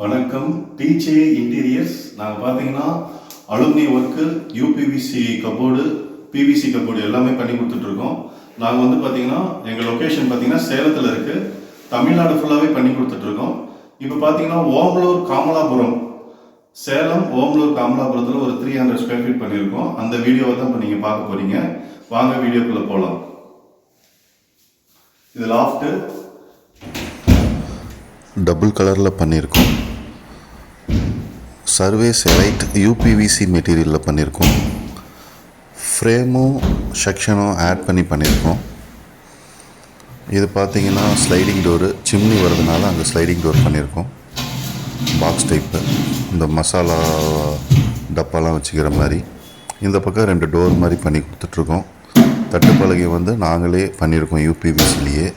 வணக்கம். DJ interiors. நாங்கள் பார்த்தீங்கன்னா aluminium work, UPVC cupboard, PVC cupboard எல்லாமே பண்ணி கொடுத்துட்ருக்கோம். நாங்கள் வந்து பார்த்தீங்கன்னா எங்கள் லொக்கேஷன் பார்த்தீங்கன்னா சேலத்தில் இருக்குது. தமிழ்நாடு ஃபுல்லாகவே பண்ணி கொடுத்துட்ருக்கோம். இப்போ பார்த்தீங்கன்னா ஓமலூர் காமலாபுரம், சேலம் ஓமலூர் காமலாபுரத்தில் ஒரு 300 ஸ்கொயர் ஃபீட் பண்ணியிருக்கோம். அந்த வீடியோவை தான் இப்போ நீங்கள் பார்க்க போகிறீங்க. வாங்க வீடியோக்குள்ளே போகலாம். இது லாஃப்ட்டு டபுள் கலரில் பண்ணியிருக்கோம். சர்வேஸ் எலைட் யூபிவிசி மெட்டீரியலில் பண்ணியிருக்கோம். ஃப்ரேமும் செக்ஷனும் ஆட் பண்ணியிருக்கோம். இது பார்த்தீங்கன்னா ஸ்லைடிங் டோரு, சிம்னி வரதுனால அங்கே ஸ்லைடிங் டோர் பண்ணியிருக்கோம். பாக்ஸ் டைப்பு, இந்த மசாலா டப்பாலாம் வச்சுக்கிற மாதிரி. இந்த பக்கம் 2 டோர் மாதிரி பண்ணி கொடுத்துட்ருக்கோம். தட்டுப்பலகை வந்து நாங்களே பண்ணியிருக்கோம் யூபிவிசிலேயே.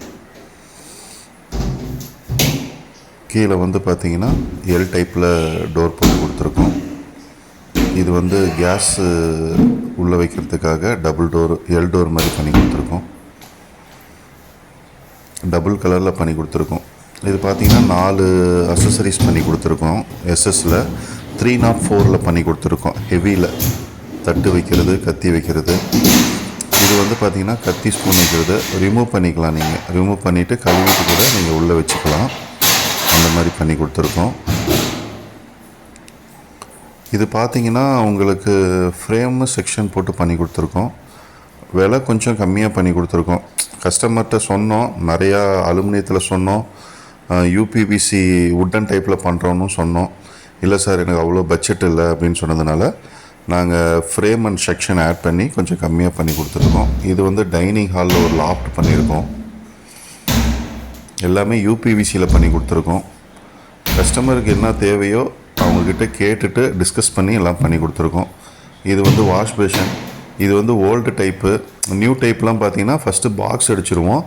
கீழே வந்து பார்த்தீங்கன்னா எல் டைப்பில் டோர் போட்டு கொடுத்துருக்கோம். இது வந்து கேஸு உள்ளே வைக்கிறதுக்காக டபுள் டோர், எல் டோர் மாதிரி பண்ணி கொடுத்துருக்கோம். டபுள் கலரில் பண்ணி கொடுத்துருக்கோம். இது பார்த்தீங்கன்னா 4 அக்சசரிஸ் பண்ணி கொடுத்துருக்கோம். எஸ்எஸில் 304 பண்ணி கொடுத்துருக்கோம். ஹெவியில் தட்டு வைக்கிறது, கத்தி வைக்கிறது. இது வந்து பார்த்தீங்கன்னா கத்தி, ஸ்பூன் வைக்கிறது ரிமூவ் பண்ணிக்கலாம். நீங்கள் ரிமூவ் பண்ணிவிட்டு கழுவிட்டு கூட நீங்கள் உள்ளே வச்சுக்கலாம். அந்த மாதிரி பண்ணி கொடுத்துருக்கோம். இது பார்த்தீங்கன்னா உங்களுக்கு ஃப்ரேமு செக்ஷன் போட்டு பண்ணி கொடுத்துருக்கோம். விலை கொஞ்சம் கம்மியாக பண்ணி கொடுத்துருக்கோம். கஸ்டமர்கிட்ட சொன்னோம், நிறையா அலுமினியத்தில் சொன்னோம், யூபிவிசி உட்டன் டைப்பில் பண்ணுறோன்னு சொன்னோம். இல்லை சார், எனக்கு அவ்வளோ பட்ஜெட் இல்லை அப்படின்னு சொன்னதுனால நாங்கள் ஃப்ரேம் அண்ட் செக்ஷன் ஆட் பண்ணி கொஞ்சம் கம்மியாக பண்ணி கொடுத்துருக்கோம். இது வந்து டைனிங் ஹாலில் ஒரு லாஃப்ட் பண்ணியிருக்கோம். எல்லாமே யூபிவிசியில் பண்ணி கொடுத்துருக்கோம். கஸ்டமருக்கு என்ன தேவையோ அவங்கக்கிட்ட கேட்டுட்டு டிஸ்கஸ் பண்ணி எல்லாம் பண்ணி கொடுத்துருக்கோம். இது வந்து வாஷ் பேஷன். இது வந்து ஓல்டு டைப்பு. நியூ டைப்லாம் பார்த்தீங்கன்னா ஃபஸ்ட்டு பாக்ஸ் அடிச்சிருவோம்.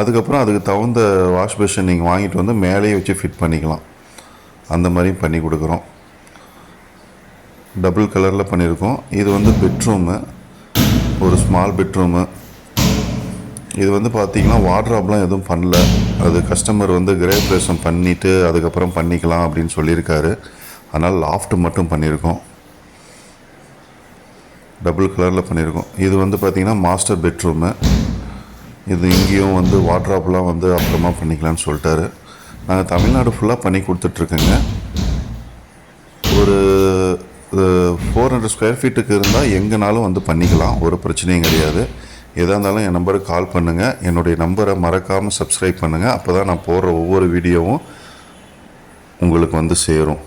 அதுக்கப்புறம் அதுக்கு தகுந்த வாஷ் பேஷன் நீங்கள் வாங்கிட்டு வந்து மேலேயே வச்சு ஃபிட் பண்ணிக்கலாம். அந்த மாதிரியும் பண்ணி கொடுக்குறோம். டபுள் கலரில் பண்ணியிருக்கோம். இது வந்து பெட்ரூமு, ஒரு ஸ்மால் பெட்ரூமு. இது வந்து பார்த்திங்கன்னா வார்ட்ராப்லாம் எதுவும் பண்ணல. அது கஸ்டமர் வந்து கிரேப்ரேஷன் பண்ணிவிட்டு அதுக்கப்புறம் பண்ணிக்கலாம் அப்படின்னு சொல்லியிருக்காரு. அதனால் லாஃப்ட் மட்டும் பண்ணியிருக்கோம். டபுள் கலரில் பண்ணியிருக்கோம். இது வந்து பார்த்திங்கன்னா மாஸ்டர் பெட்ரூமு. இது இங்கேயும் வந்து வார்ட்ராப்லாம் வந்து அப்புறமா பண்ணிக்கலான்னு சொல்லிட்டாரு. நாங்கள் தமிழ்நாடு ஃபுல்லாக பண்ணி கொடுத்துட்ருக்கோங்க. ஒரு 400 ஸ்கொயர் ஃபீட்டுக்கு இருந்தால் எங்கேனாலும் வந்து பண்ணிக்கலாம், ஒரு பிரச்சனையும் கிடையாது. எதாக இருந்தாலும் என் நம்பருக்கு கால் பண்ணுங்கள். என்னுடைய நம்பரை மறக்காமல் சப்ஸ்கிரைப் பண்ணுங்கள். அப்போ தான் நான் போடுற ஒவ்வொரு வீடியோவும் உங்களுக்கு வந்து சேரும்.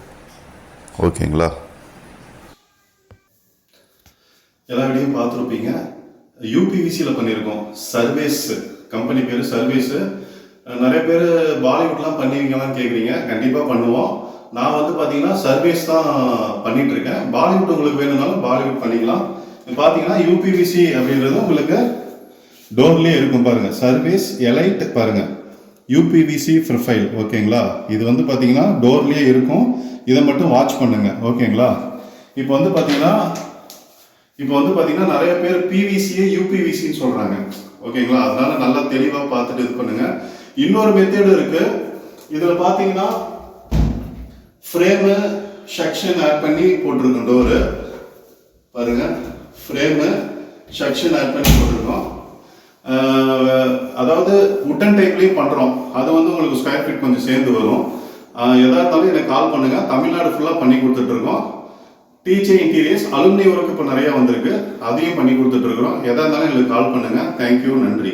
ஓகேங்களா? எல்லா வீடியோவும் பார்த்துருப்பீங்க. யூபிவிசியில் பண்ணியிருக்கோம். சர்வேஸ் கம்பெனி பேர் சர்வேஸு. நிறைய பேர் பாலிவுட்லாம் பண்ணுவீங்களான்னு கேட்குறீங்க. கண்டிப்பாக பண்ணுவோம். நான் வந்து பார்த்தீங்கன்னா சர்வேஸ் தான் பண்ணிகிட்ருக்கேன். பாலிவுட் உங்களுக்கு வேணும்னாலும் பாலிவுட் பண்ணிக்கலாம். இது பார்த்தீங்கன்னா யூபிவிசி அப்படின்றது உங்களுக்கு டோர்லேயே இருக்கும் பாருங்கள். சர்வீஸ் எலைட் பாருங்கள், யூபிவிசி ப்ரொஃபைல். ஓகேங்களா? இது வந்து பார்த்தீங்கன்னா டோர்லேயே இருக்கும். இதை மட்டும் வாட்ச் பண்ணுங்க. ஓகேங்களா? இப்போ வந்து பார்த்தீங்கன்னா நிறைய பேர் பிவிசியே யூபிவிசின்னு சொல்கிறாங்க. ஓகேங்களா? அதனால நல்லா தெளிவாக பார்த்துட்டு இது பண்ணுங்க. இன்னொரு மெத்தேடு இருக்கு. இதில் பார்த்தீங்கன்னா ஃப்ரேமு செக்ஷன் ஆட் பண்ணி போட்டிருக்கோம். டோரு பாருங்க, ஃப்ரேமு செக்ஷன் ஆட் பண்ணி போட்டிருக்கோம். அதாவது உட்டன் டைப்லேயும் பண்ணுறோம். அது வந்து உங்களுக்கு ஸ்கொயர் ஃபீட் கொஞ்சம் சேர்ந்து வரும். எதாக இருந்தாலும் எனக்கு கால் பண்ணுங்கள். தமிழ்நாடு ஃபுல்லாக பண்ணி கொடுத்துட்ருக்கோம். டிஜே இன்டீரியர்ஸ் அலுமினி ஒர்க் இப்போ நிறையா வந்திருக்கு, அதையும் பண்ணி கொடுத்துட்ருக்குறோம். எதாக இருந்தாலும் எங்களுக்கு கால் பண்ணுங்கள். தேங்க்யூ, நன்றி.